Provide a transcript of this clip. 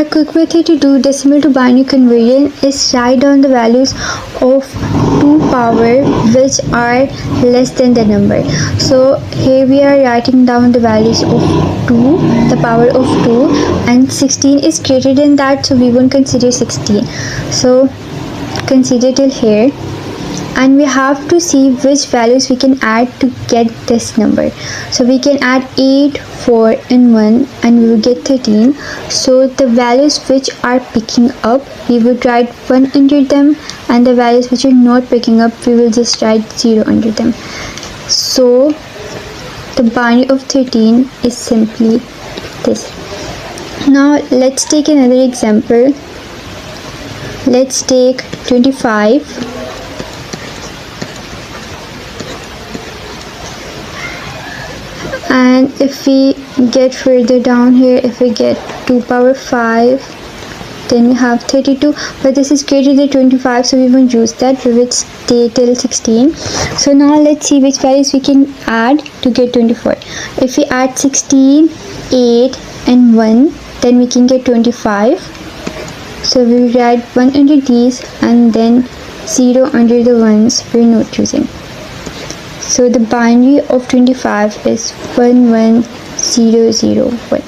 A quick method to do decimal to binary conversion is write down the values of 2 power which are less than the number. So here we are writing down the values of 2, the power of 2, and 16 is greater than that, so we won't consider 16. So consider till here, and we have to see which values we can add to get this number. So we can add 8, 4 and 1 and we will get 13. So the values which are picking up, we would write 1 under them, and the values which are not picking up, we will just write 0 under them. So the binary of 13 is simply this. Now let's take another example. Let's take 25. And if we get further down here, if we get 2 power 5, then we have 32, but this is greater than 25, so we won't use that. We will stay till 16. So now let's see which values we can add to get 24. If we add 16, 8 and 1, then we can get 25. So we will write 1 under these and then 0 under the ones we're not choosing. So the binary of 25 is 11001.